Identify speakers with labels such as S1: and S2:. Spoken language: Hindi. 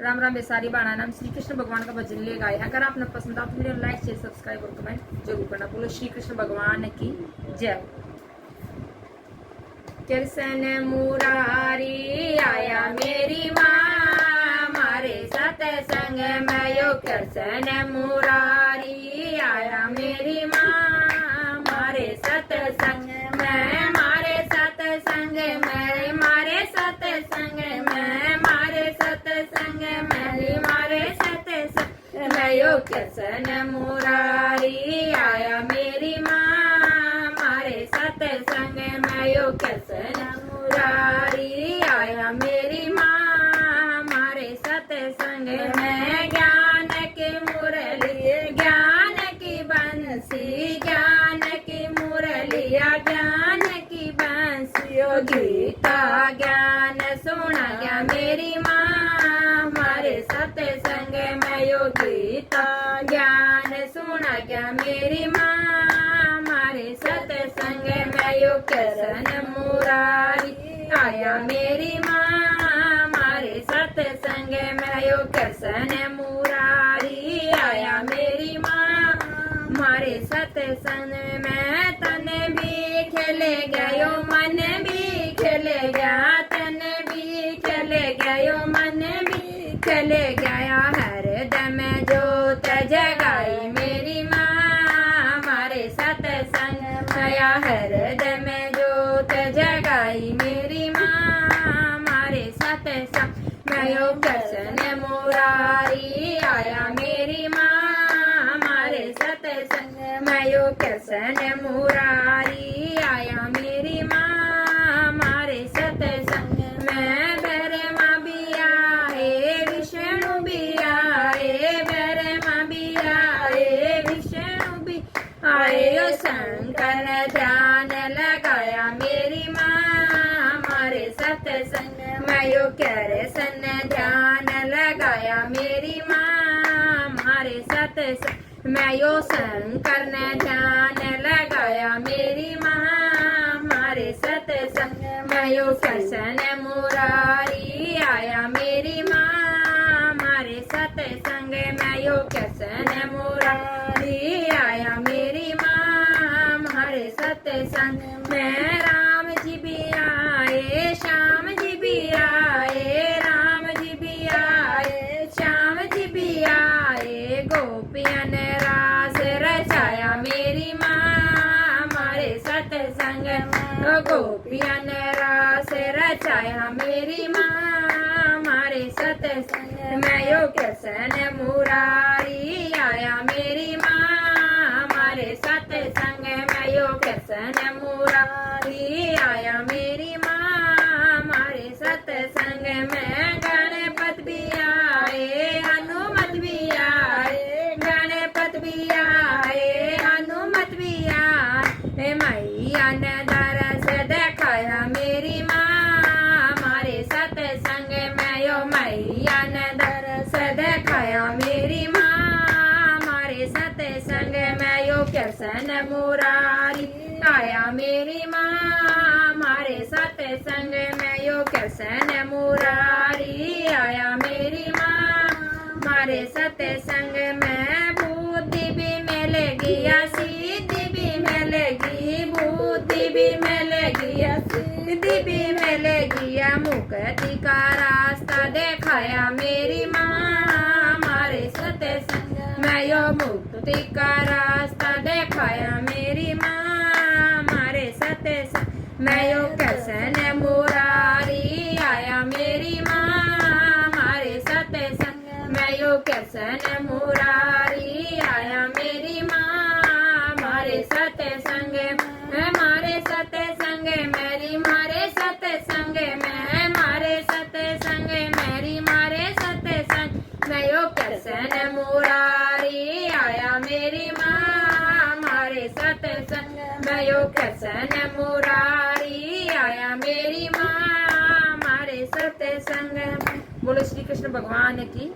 S1: राम राम बेसारी बाणा नाम श्री कृष्ण भगवान का भजन ले गाए। अगर आपने पसंद आता तो वीडियो लाइक शेयर सब्सक्राइब और कमेंट जरूर करना। बोलो श्री कृष्ण भगवान की जय। कृष्ण मुरारी आया मेरी माँ मारे सतसंग में यो। कृष्ण मुरारी आया मेरी माँ मारे सतसंग में, मारे सतसंग में, मारे सतसंग में, मारे सतसंग में, मारे सतसंग में यो। कृष्ण मुरारी आया मेरी माँ मारे सतसंग में यो। कृष्ण मुरारी आया मेरी माँ मारे सतसंग में। ज्ञान की मुरली ज्ञान की बंसी, ज्ञान की मुरलिया ज्ञान की बंसियों। गीता ज्ञान सुना गया मेरी माँ मारे सतसंग में यो। गीता ज्ञान सुना गया मेरी माँ मारे सतसंग में यो। कृष्ण मुरारी आया मेरी माँ मारे सतसंग में यो। कृष्ण मुरारी आया मेरी माँ मारे सतसंग में। तन भी खेले गयो मन भी खेले गया, तन भी खेले गयो मन भी खेले गया। हरदम जोत जगाई मेरी माँ मारे सतसंग माया। हरदम जोत जगाई मेरी माँ मारे सतसंग मयो। कृष्ण मुरारी आया मेरी माँ मारे सतसंग मयो। कृष्ण मुरारी आया मेरी माँ मारे सतसंग में। ब्रह्मा भी आए विष्णु भी आए, ब्रह्मा भी आए विष्णु भी आए। शंकर ध्यान लगाया मेरी माँ मारे सतसंग मयो। कृष्ण ध्यान लगाया मेरी माँ मारे सतसंग मयो। शंकर ने ध्यान लगाया मेरी माँ मारे सतसंग मयो। कृष्ण मुरारी आया मेरी माँ मारे सतसंग मयो। कृष्ण मुरारी आया मेरी माँ मारे सतसंग में। राम जी भी आए श्याम जी भी आए, राम जी भी आए श्याम जी भी आए। गोपियां ने रास रचाया मेरी माँ मारे सतसंग में। गोपियां ने रास रचाया मेरी माँ मारे सतसंग में यो। कृष्ण मुरारी आया मेरी माँ मारे सतसंग में यो। कृष्ण मुरारी आया मेरी माँ मारे सतसंग में। गणपत भी आए हनुमत भी आए, गणपत भी आए हनुमत भी आए। मैया ने दरस दिखाया मेरी माँ मारे सतसंग में यो। मैया ने दरस दिखाया मेरी माँ मारे सतसंग में यो। कृष्ण मुरारी आया मेरी माँ मारे सतसंग में यो। कृष्ण मुरारी आया मेरी माँ मारे सतसंग में। बुद्धि भी मिलेगी सिद्धि भी मिलेगी, बुद्धि भी मिलेगी सिद्धि भी मिलेगी। मुक्ति का रास्ता दिखाया मेरी माँ मारे सतसंग में यो। मुक्ति का रास्ता दिखाया मेरी माँ मारे सतसंग में यो। कृष्ण मुरारी आया मेरी माँ मारे सतसंग में यो। कृष्ण मुरारी आया मेरी माँ मारे सतसंग में, मारे सतसंग मेरी मारे सतसंग में, मारे सतसंग मेरी मारे सतसंग में यो। कृष्ण मुरारी आया मेरी माँ मारे सतसंग में यो। कृष्ण मुरारी आया मेरी माँ मारे सतसंग। बोलो श्री कृष्ण भगवान की